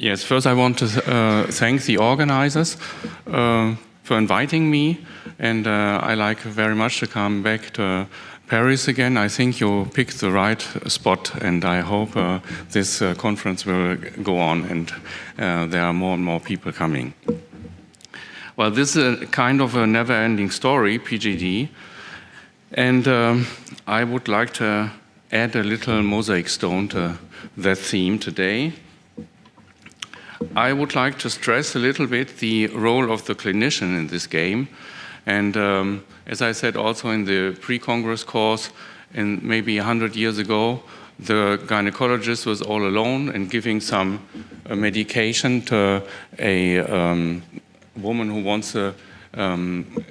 Yes, first I want to thank the organizers for inviting me, and I like very much to come back to Paris again. I think you picked the right spot, and I hope this conference will go on and there are more and more people coming. Well, this is a kind of a never-ending story, PGD, and I would like to add a little mosaic stone to that theme today. I would like to stress a little bit the role of the clinician in this game. And as I said also in the pre-Congress course, and maybe 100 years ago, the gynecologist was all alone and giving some medication to a woman who wants to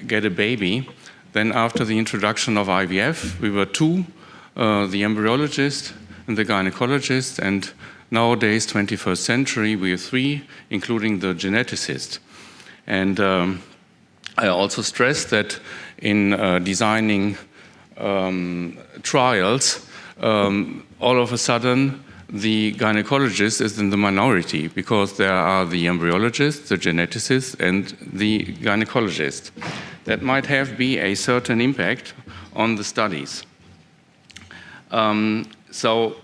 get a baby. Then after the introduction of IVF, we were two, the embryologist and the gynecologist, and nowadays, 21st century, we are three, including the geneticist. And I also stress that in designing trials, all of a sudden, the gynecologist is in the minority because there are the embryologist, the geneticist, and the gynecologist. That might be a certain impact on the studies. So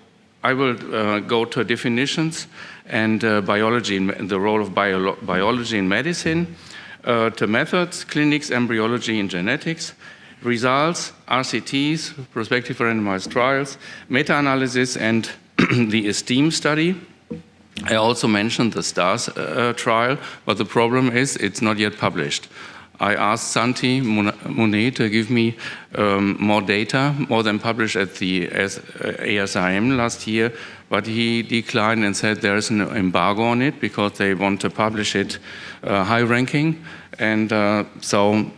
I will go to definitions and biology, and the role of biology in medicine, to methods, clinics, embryology, and genetics, results, RCTs, prospective randomized trials, meta-analysis, and the ESTEEM study. I also mentioned the STARS trial, but the problem is it's not yet published. I asked Santi Monet to give me more data, more than published at the ASIM last year, but he declined and said there is an embargo on it because they want to publish it high ranking. And so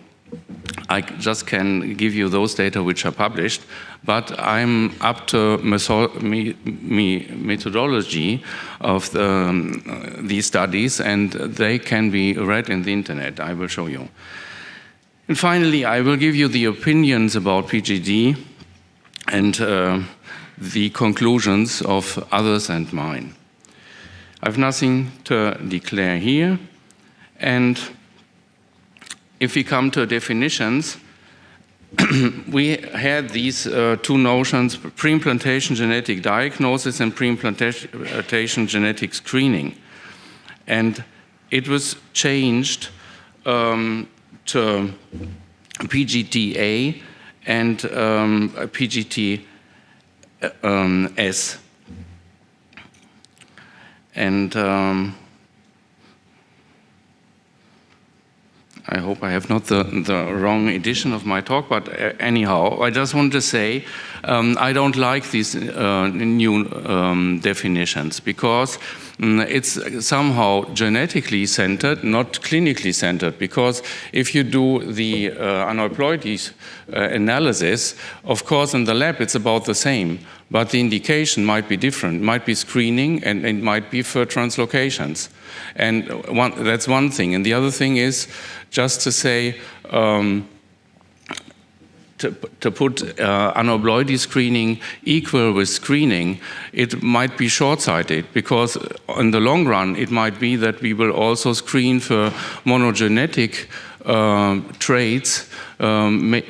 I just can give you those data which are published, but I'm up to methodology of these studies, and they can be read in the internet. I will show you. And finally, I will give you the opinions about PGD and the conclusions of others and mine. I have nothing to declare here, and if we come to definitions, we had these two notions, pre-implantation genetic diagnosis and pre-implantation genetic screening. And it was changed to PGTA and PGT-S. And I hope I have not the wrong edition of my talk, but anyhow, I just want to say I don't like these new definitions because it's somehow genetically centered, not clinically centered, because if you do the aneuploidies analysis, of course in the lab it's about the same, but the indication might be different. It might be screening and it might be for translocations. And that's one thing. And the other thing is just to say, to put aneuploidy screening equal with screening, it might be short-sighted because in the long run it might be that we will also screen for monogenetic traits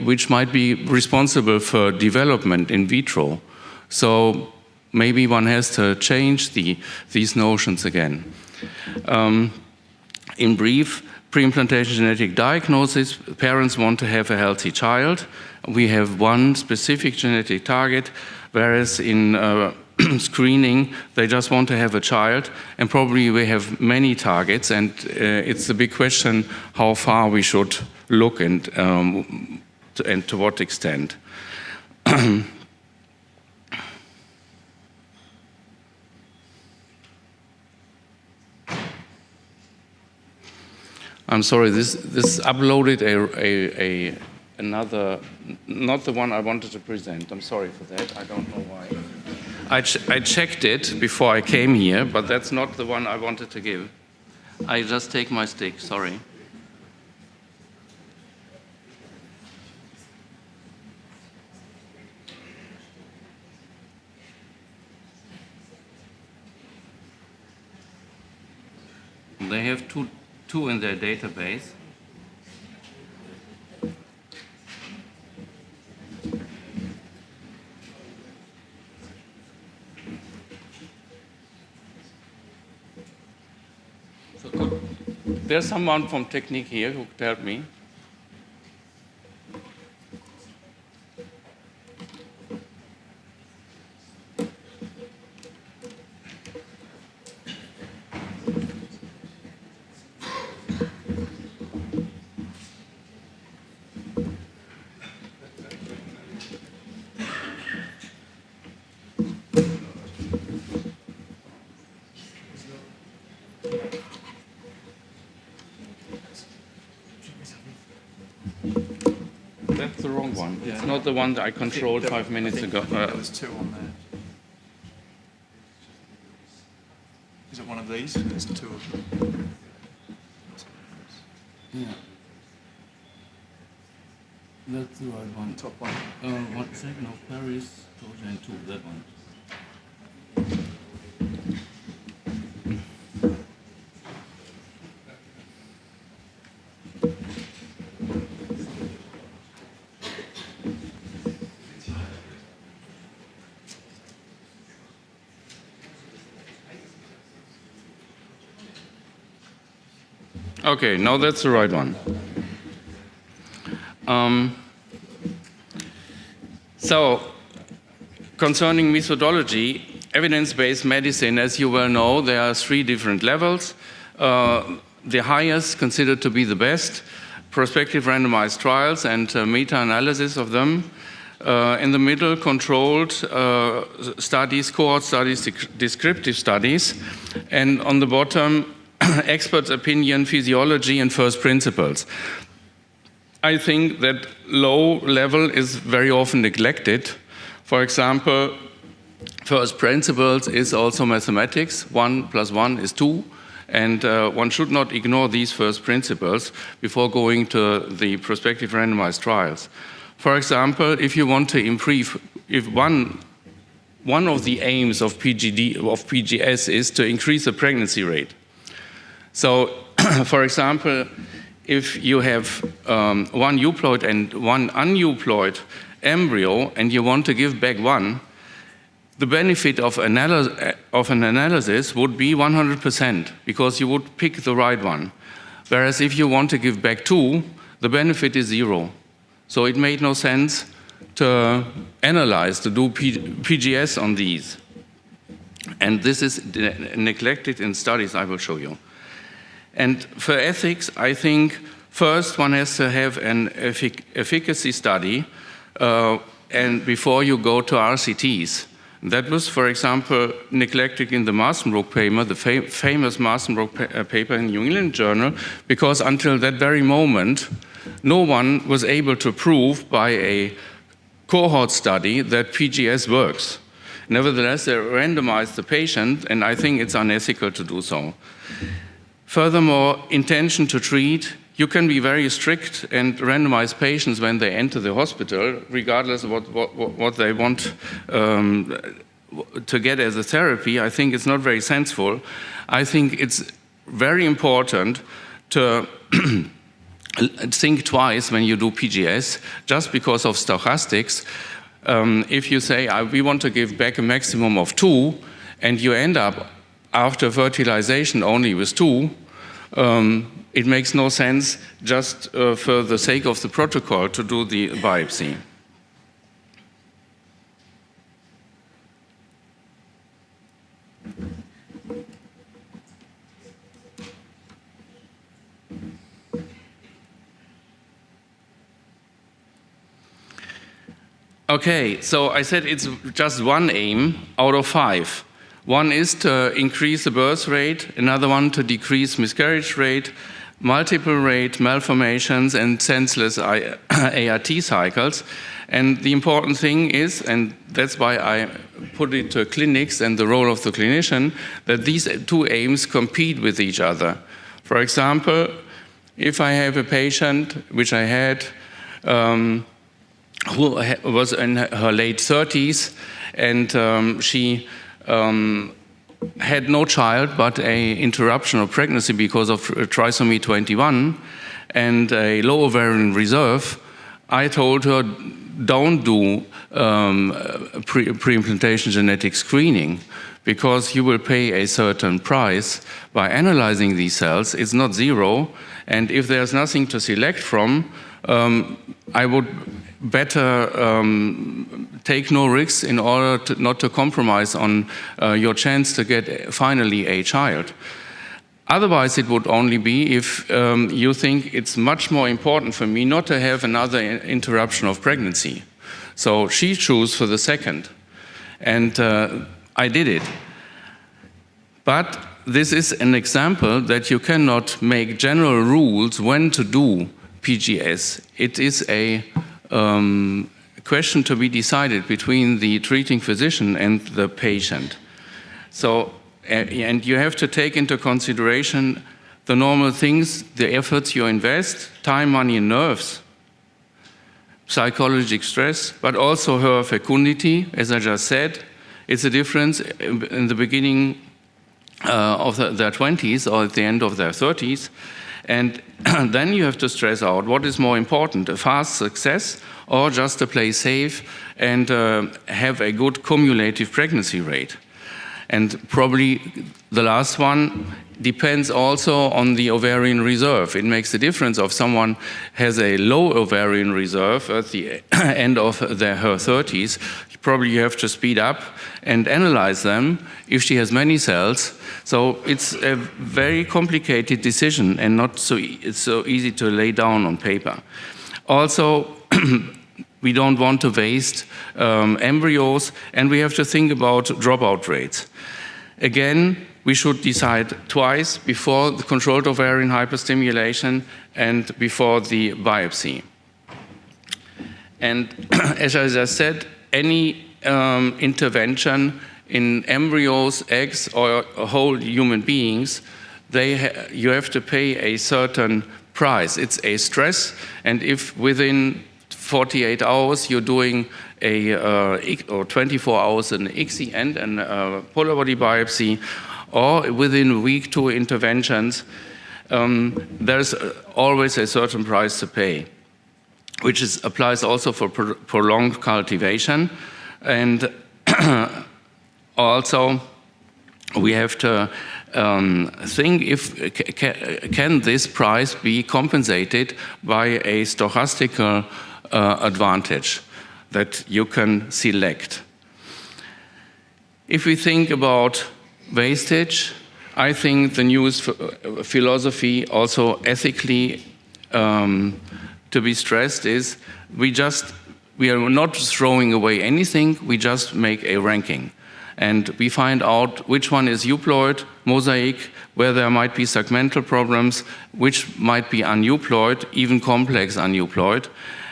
which might be responsible for development in vitro. So maybe one has to change these notions again. In brief, pre-implantation genetic diagnosis, parents want to have a healthy child. We have one specific genetic target, whereas in screening, they just want to have a child, and probably we have many targets, and it's a big question how far we should look and to what extent. I'm sorry, this uploaded another, not the one I wanted to present. I'm sorry for that, I don't know why. I checked it before I came here, but that's not the one I wanted to give. I just take my stick, sorry. They have two in their database. So there's someone from Technique here who could help me. That's the wrong one. Yeah. It's not the one that I controlled 5 minutes ago. There's two on there. Is it one of these? There's two of them. Yeah. That's the right one. Top one. 1 second, no, Paris, Trojan 2, that one. Okay, now that's the right one. So, concerning methodology, evidence-based medicine, as you well know, there are 3 different levels. The highest, considered to be the best, prospective randomized trials and meta-analysis of them. In the middle, controlled studies, cohort studies, descriptive studies. And on the bottom, expert opinion, physiology, and first principles. I think that low level is very often neglected. For example, first principles is also mathematics. 1 + 1 is 2. And one should not ignore these first principles before going to the prospective randomized trials. For example, if you want to improve, if one of the aims of PGS is to increase the pregnancy rate. So, for example, if you have one euploid and one uneuploid embryo and you want to give back one, the benefit of an analysis would be 100% because you would pick the right one. Whereas if you want to give back 2, the benefit is 0. So it made no sense to analyze, to do PGS on these. And this is neglected in studies I will show you. And for ethics, I think first one has to have an efficacy study and before you go to RCTs. That was, for example, neglected in the Marsdenbrook paper, the famous Marsdenbrook paper in New England Journal, because until that very moment, no one was able to prove by a cohort study that PGS works. Nevertheless, they randomized the patient, and I think it's unethical to do so. Furthermore, intention to treat, you can be very strict and randomize patients when they enter the hospital, regardless of what they want to get as a therapy. I think it's not very sensible. I think it's very important to think twice when you do PGS, just because of stochastics. If you say, we want to give back a maximum of 2, and you end up after fertilization only with 2, it makes no sense just for the sake of the protocol to do the biopsy. Okay, so I said it's just one aim out of 5. One is to increase the birth rate, another one to decrease miscarriage rate, multiple rate malformations, and senseless ART cycles. And the important thing is, and that's why I put it to clinics and the role of the clinician, that these 2 aims compete with each other. For example, if I have a patient, which I had, who was in her late 30s, and she had no child but a interruption of pregnancy because of trisomy 21 and a low ovarian reserve, I told her, don't do pre-implantation genetic screening, because you will pay a certain price by analyzing these cells. It's not zero, and if there's nothing to select from, I would better take no risks in order not to compromise on your chance to get finally a child. Otherwise, it would only be if you think it's much more important for me not to have another interruption of pregnancy. So she chose for the second, and I did it. But this is an example that you cannot make general rules when to do PGS. It is a question to be decided between the treating physician and the patient. So, and you have to take into consideration the normal things, the efforts you invest, time, money, and nerves, psychological stress, but also her fecundity, as I just said. It's a difference in the beginning of their 20s or at the end of their 30s. And then you have to stress out what is more important, a fast success or just to play safe and have a good cumulative pregnancy rate. And probably the last one depends also on the ovarian reserve. It makes a difference if someone has a low ovarian reserve at the end of her 30s. Probably you have to speed up and analyze them if she has many cells. So it's a very complicated decision and not so easy to lay down on paper. Also, we don't want to waste embryos, and we have to think about dropout rates. Again, we should decide twice before the controlled ovarian hyperstimulation and before the biopsy. And as I just said, any intervention in embryos, eggs, or whole human beings, you have to pay a certain price. It's a stress, and if within 48 hours you're doing or 24 hours an ICSI and a polar body biopsy, or within a week 2 interventions, there's always a certain price to pay, which applies also for prolonged cultivation. And also we have to think can this price be compensated by a stochastical advantage that you can select. If we think about wastage, I think the newest philosophy, also ethically to be stressed, is we are not throwing away anything, we just make a ranking. And we find out which one is euploid, mosaic, where there might be segmental problems, which might be aneuploid, even complex aneuploid.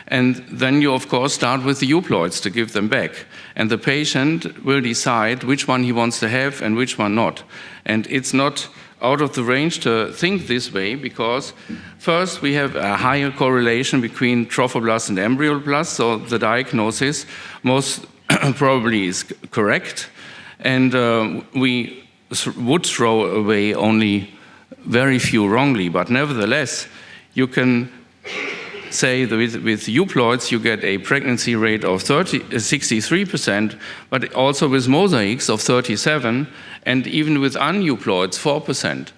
And then you, of course, start with the euploids to give them back. And the patient will decide which one he wants to have and which one not. And it's not out of the range to think this way, because first we have a higher correlation between trophoblast and embryoblast, so the diagnosis most probably is correct. And we would throw away only very few wrongly, but nevertheless, you can say that with euploids you get a pregnancy rate of 63%, but also with mosaics of 37%, and even with uneuploids 4%.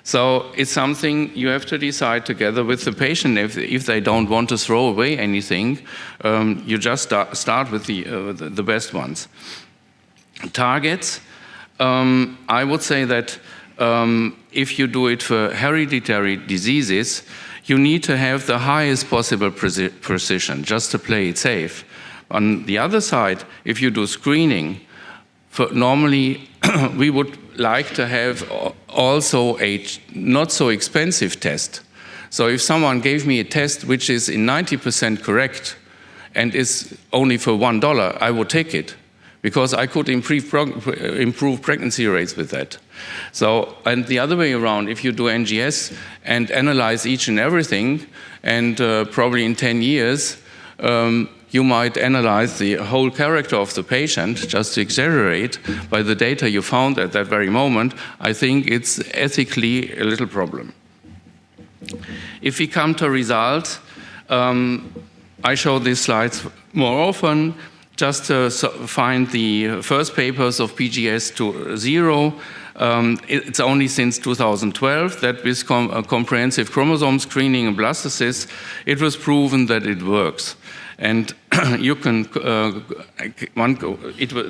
So it's something you have to decide together with the patient. If they don't want to throw away anything, you just start with the best ones. Targets, I would say that if you do it for hereditary diseases, you need to have the highest possible precision just to play it safe. On the other side, if you do screening, normally we would like to have also a not so expensive test. So if someone gave me a test which is in 90% correct and is only for $1, I would take it, because I could improve pregnancy rates with that. So, and the other way around, if you do NGS and analyze each and everything, and probably in 10 years, you might analyze the whole character of the patient just to exaggerate by the data you found at that very moment. I think it's ethically a little problem. If we come to results, I show these slides more often just to find the first papers of PGS to 0. It's only since 2012 that with comprehensive chromosome screening and blastocysts, it was proven that it works. And you can,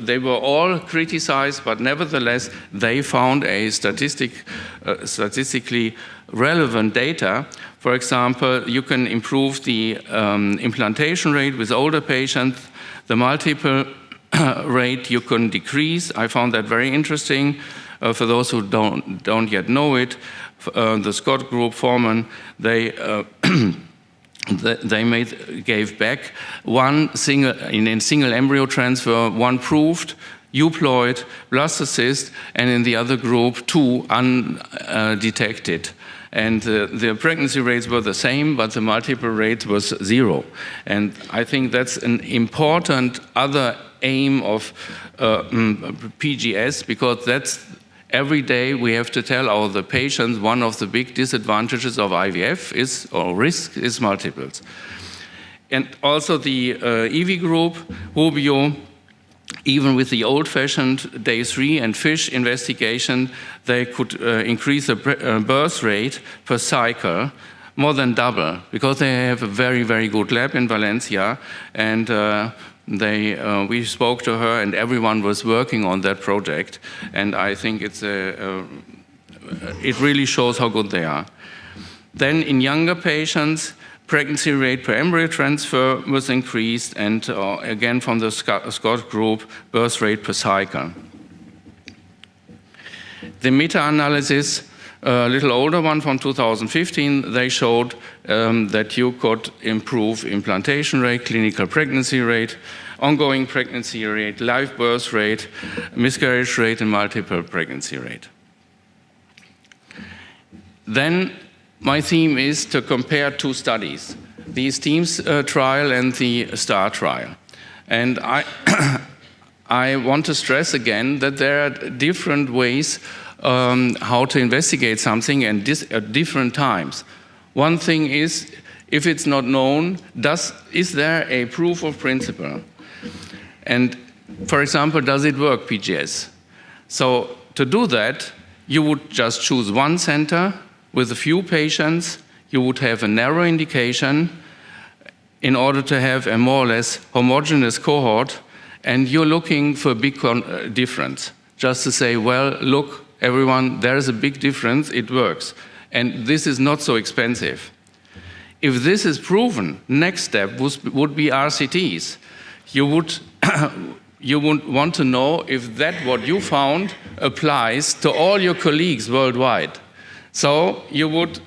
they were all criticized, but nevertheless, they found a statistically relevant data. For example, you can improve the implantation rate with older patients, the multiple rate you can decrease. I found that very interesting. For those who don't yet know it, the Scott group, Foreman, they gave back in single embryo transfer, one proved euploid, blastocyst, and in the other group, 2 undetected. And the pregnancy rates were the same, but the multiple rate was 0. And I think that's an important other aim of PGS, because that's every day we have to tell the patients one of the big disadvantages of IVF is, or risk, is multiples. And also the EV group, Rubio, even with the old-fashioned day 3 and FISH investigation, they could increase the birth rate per cycle more than double, because they have a very, very good lab in Valencia, and we spoke to her, and everyone was working on that project, and I think it really shows how good they are. Then in younger patients, pregnancy rate per embryo transfer was increased, and again from the Scott group, birth rate per cycle. The meta-analysis, a little older one from 2015, they showed that you could improve implantation rate, clinical pregnancy rate, ongoing pregnancy rate, live birth rate, miscarriage rate, and multiple pregnancy rate. Then my theme is to compare 2 studies, the STEAMS trial and the STAR trial. And I want to stress again that there are different ways how to investigate something, and at different times. One thing is, if it's not known, is there a proof of principle? And for example, does it work, PGS? So to do that, you would just choose one center with a few patients. You would have a narrow indication in order to have a more or less homogeneous cohort, and you're looking for a big difference. Just to say, well, look, everyone, there's a big difference, it works. And this is not so expensive. If this is proven, next step would be RCTs. You would want to know if what you found applies to all your colleagues worldwide. So you would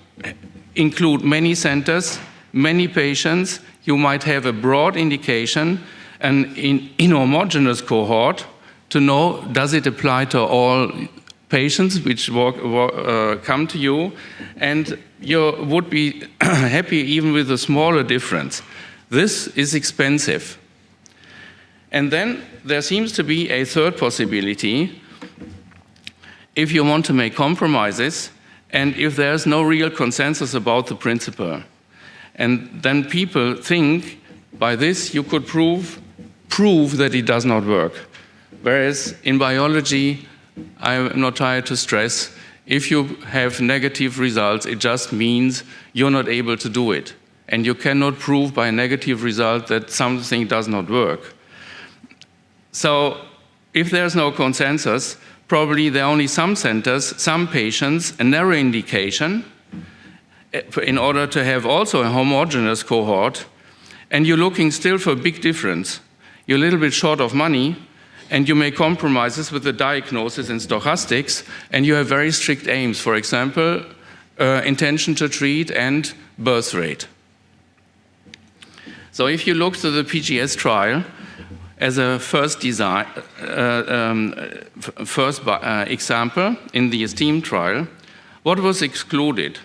include many centers, many patients. You might have a broad indication, an inhomogeneous cohort, to know, does it apply to all patients which come to you, and you would be happy even with a smaller difference. This is expensive. And then there seems to be a third possibility. If you want to make compromises, and if there's no real consensus about the principle, and then people think by this you could prove that it does not work. Whereas in biology, I'm not tired to stress, if you have negative results, it just means you're not able to do it. And you cannot prove by a negative result that something does not work. So if there's no consensus, probably there are only some centers, some patients, a narrow indication, in order to have also a homogeneous cohort, and you're looking still for a big difference. You're a little bit short of money, and you make compromises with the diagnosis and stochastics, and you have very strict aims, for example, intention to treat and birth rate. So if you look to the PGS trial as a first example in the STEAM trial, what was excluded?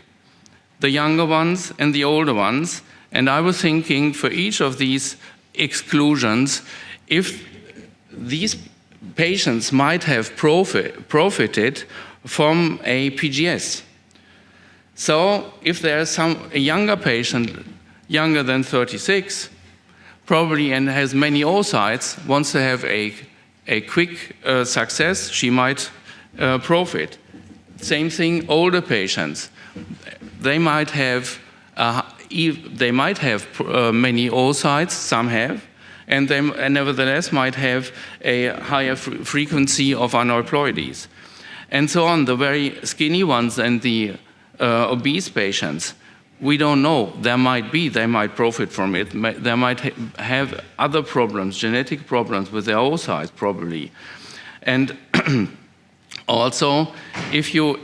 The younger ones and the older ones, and I was thinking for each of these exclusions if these patients might have profited from a PGS. So if there's a younger patient, younger than 36, probably and has many oocytes, wants to have a quick success, she might profit. Same thing, older patients. They might have many oocytes, some have, and they nevertheless might have a higher frequency of aneuploidies. And so on, the very skinny ones and the obese patients, we don't know. They might profit from it. They might have other problems, genetic problems with their oocytes probably. And also, if you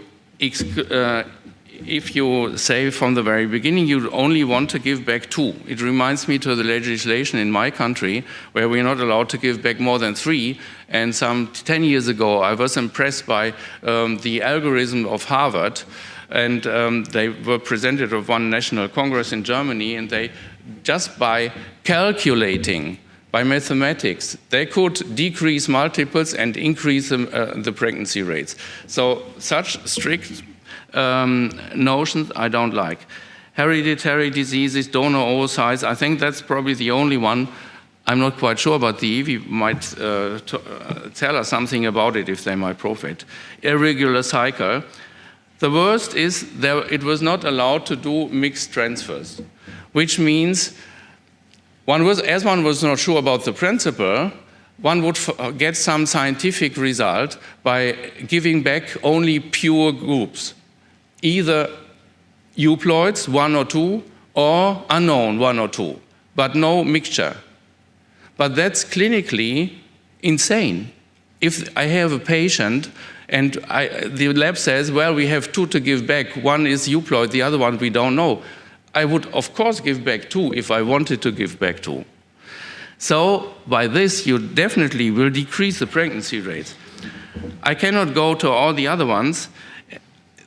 say from the very beginning you only want to give back 2, it reminds me to the legislation in my country where we're not allowed to give back more than 3. And some 10 years ago, I was impressed by the algorithm of Harvard. And they were presented at one national congress in Germany, and they, just by calculating, by mathematics, they could decrease multiples and increase the pregnancy rates. So such strict notions I don't like. Hereditary diseases, donor oocytes, I think that's probably the only one. I'm not quite sure, but the Evie might tell us something about it if they might profit. Irregular cycle. The worst is that it was not allowed to do mixed transfers, which means as one was not sure about the principle, one would get some scientific result by giving back only pure groups, either euploids, 1 or 2, or unknown, 1 or 2, but no mixture. But that's clinically insane. If I have a patient and the lab says, well, we have 2 to give back, 1 is euploid, the other one we don't know, I would, of course, give back 2 if I wanted to give back 2. So by this, you definitely will decrease the pregnancy rate. I cannot go to all the other ones.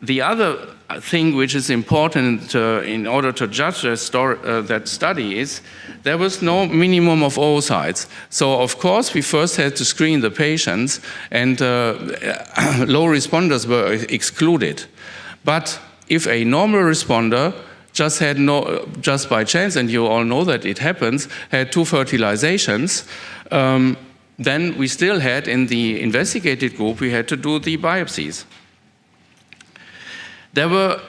The other thing which is important in order to judge that study is there was no minimum of oocytes. So of course we first had to screen the patients, and low responders were excluded. But if a normal responder just by chance, and you all know that it happens, had 2 fertilizations, then we still had, in the investigated group, we had to do the biopsies. There were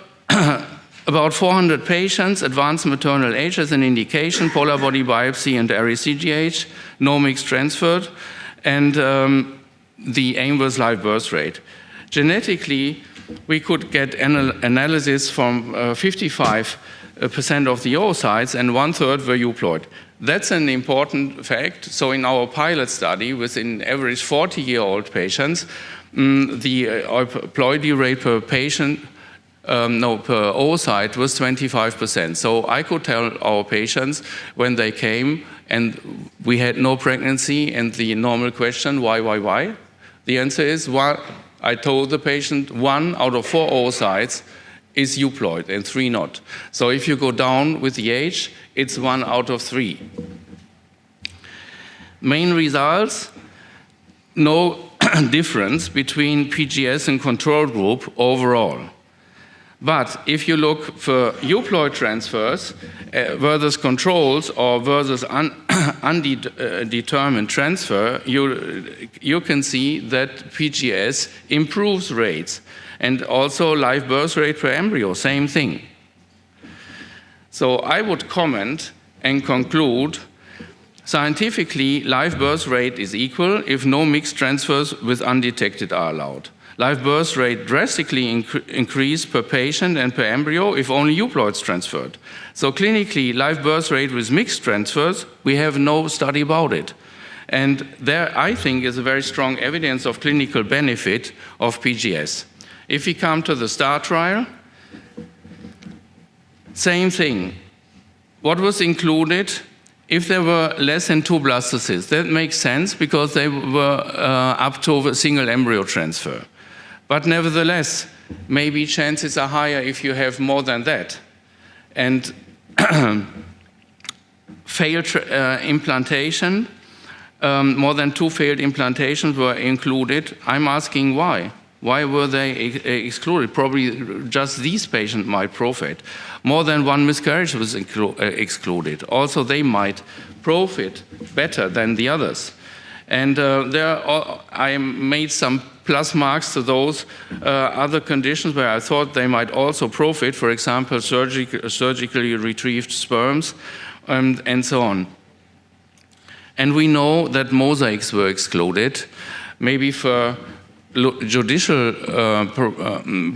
about 400 patients, advanced maternal age as an indication, polar body biopsy and RECGH, no mixed transferred, and the aim was live birth rate. Genetically, we could get analysis from 55% of the oocytes, and 1/3 were euploid. That's an important fact. So in our pilot study, within average 40-year-old patients, the euploidy rate per patient, per oocyte was 25%. So I could tell our patients when they came and we had no pregnancy, and the normal question, why? The answer is, I told the patient 1 out of 4 oocytes is euploid and 3 not. So if you go down with the age, it's 1 out of 3. Main results, no difference between PGS and control group overall. But if you look for euploid transfers versus controls or versus undetermined transfer, you can see that PGS improves rates, and also live birth rate per embryo, same thing. So I would comment and conclude, scientifically, live birth rate is equal if no mixed transfers with undetected are allowed. Live birth rate drastically increase per patient and per embryo if only euploids transferred. So clinically, live birth rate with mixed transfers, we have no study about it. And there, I think, is a very strong evidence of clinical benefit of PGS. If we come to the STAR trial, same thing. What was included? If there were less than 2 blastocysts, that makes sense because they were up to a single embryo transfer. But nevertheless, maybe chances are higher if you have more than that. And failed implantation. More than 2 failed implantations were included. I'm asking why. Why were they excluded? Probably just these patients might profit. More than 1 miscarriage was excluded. Also, they might profit better than the others. And I made some plus marks to those other conditions where I thought they might also profit, for example, surgically retrieved sperms and so on. And we know that mosaics were excluded, maybe for judicial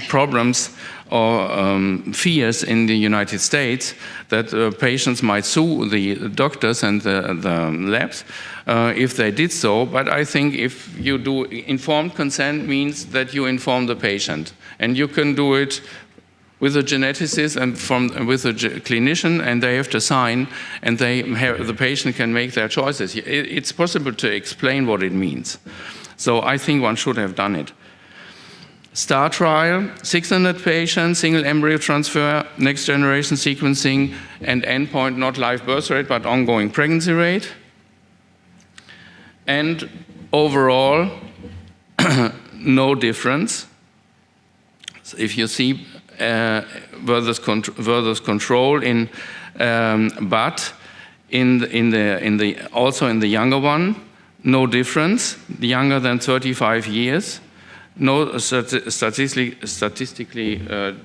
problems or fears in the United States that patients might sue the doctors and the labs if they did so. But I think if you do informed consent means that you inform the patient. And you can do it with a geneticist and with a clinician, and they have to sign, and the patient can make their choices. It's possible to explain what it means. So I think one should have done it. STAR trial, 600 patients, single embryo transfer, next generation sequencing, and endpoint not live birth rate, but ongoing pregnancy rate. And overall, no difference. So if you see versus control in, but also in the younger one, no difference, younger than 35 years, no statistically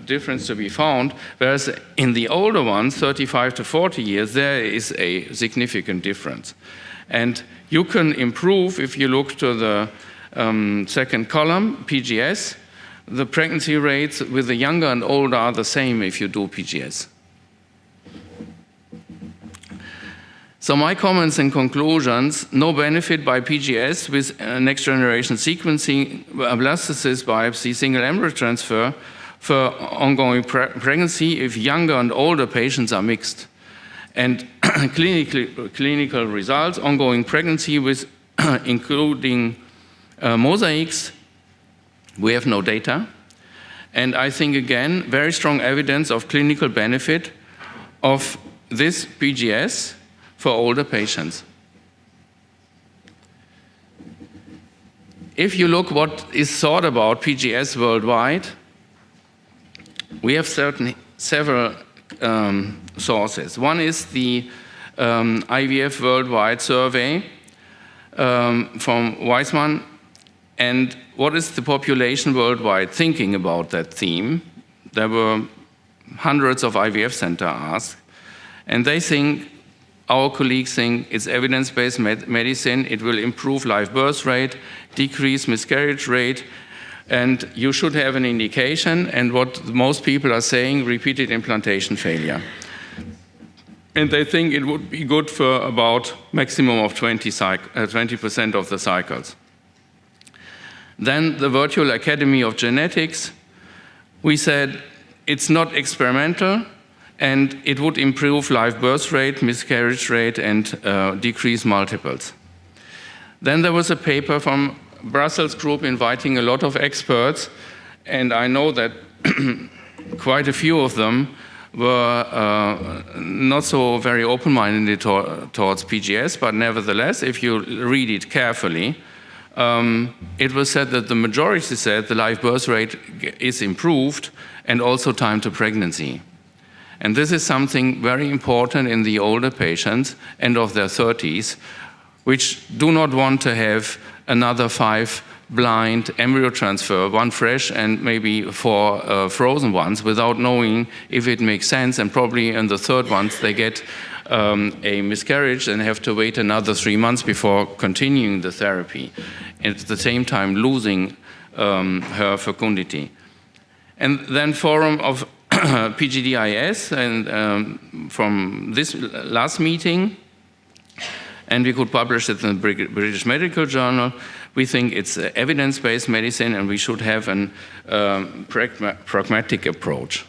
difference to be found, whereas in the older ones, 35 to 40 years, there is a significant difference. And you can improve, if you look to the second column, PGS, the pregnancy rates with the younger and older are the same if you do PGS. So my comments and conclusions: no benefit by PGS with next generation sequencing, blastocyst biopsy, single embryo transfer for ongoing pregnancy if younger and older patients are mixed. And clinical results, ongoing pregnancy with including mosaics, we have no data. And I think, again, very strong evidence of clinical benefit of this PGS for older patients. If you look what is thought about PGS worldwide, we have several sources. One is the IVF Worldwide Survey from Weizmann. And what is the population worldwide thinking about that theme? There were hundreds of IVF centers asked, and they think, our colleagues think, it's evidence-based medicine, it will improve live birth rate, decrease miscarriage rate, and you should have an indication, and what most people are saying, repeated implantation failure. And they think it would be good for about maximum of 20% of the cycles. Then the Virtual Academy of Genetics, we said it's not experimental, and it would improve live birth rate, miscarriage rate, and decrease multiples. Then there was a paper from Brussels group inviting a lot of experts, and I know that quite a few of them were not so very open-minded towards PGS, but nevertheless, if you read it carefully, it was said that the majority said the live birth rate is improved and also time to pregnancy. And this is something very important in the older patients, end of their 30s, which do not want to have another 5 blind embryo transfer, 1 fresh and maybe 4 frozen ones, without knowing if it makes sense. And probably in the third ones they get a miscarriage and have to wait another 3 months before continuing the therapy, and at the same time losing her fecundity. And then Forum of PGDIS, and from this last meeting, and we could publish it in the British Medical Journal, we think it's evidence-based medicine and we should have a pragmatic approach.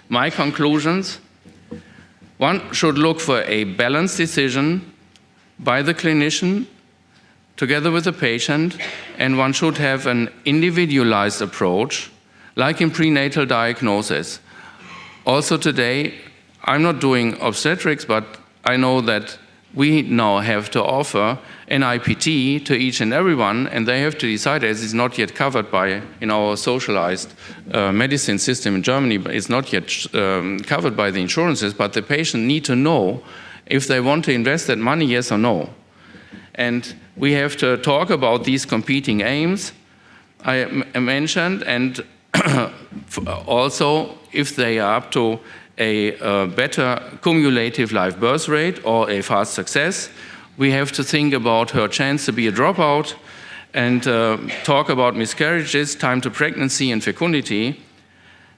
My conclusions: one should look for a balanced decision by the clinician together with the patient, and one should have an individualized approach, like in prenatal diagnosis. Also today, I'm not doing obstetrics, but I know that we now have to offer an IPT to each and everyone, and they have to decide, as it's not yet covered by in our socialized medicine system in Germany, but it's not yet covered by the insurances, but the patient need to know if they want to invest that money, yes or no. And we have to talk about these competing aims I mentioned, and also if they are up to a better cumulative live birth rate or a fast success, we have to think about her chance to be a dropout and talk about miscarriages, time to pregnancy and fecundity.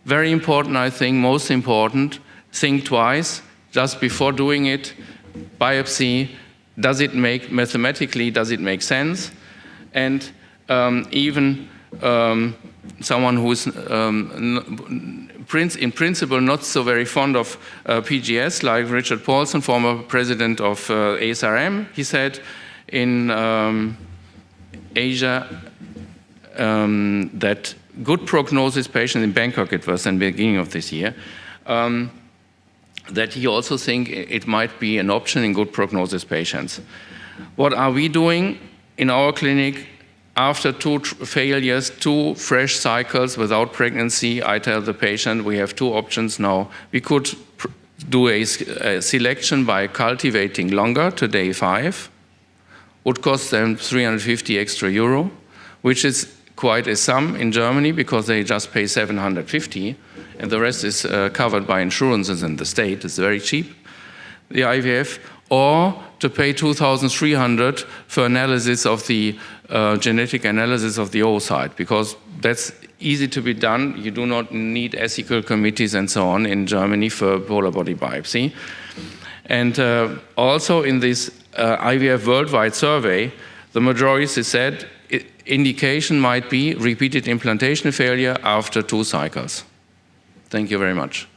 Very important, I think, most important, think twice just before doing it. Biopsy, mathematically, does it make sense? And even someone who's in principle not so very fond of PGS, like Richard Paulson, former president of ASRM, he said in Asia that good prognosis patients in Bangkok, it was in the beginning of this year, that he also think it might be an option in good prognosis patients. What are we doing in our clinic? After 2 failures, 2 fresh cycles without pregnancy, I tell the patient we have 2 options now. We could do a selection by cultivating longer to day 5, would cost them 350 extra euro, which is quite a sum in Germany because they just pay 750 and the rest is covered by insurances in the state. It's very cheap, the IVF, or to pay 2,300 for analysis of the genetic analysis of the oocyte, because that's easy to be done. You do not need ethical committees and so on in Germany for polar body biopsy. And also in this IVF worldwide survey, the majority said indication might be repeated implantation failure after 2 cycles. Thank you very much.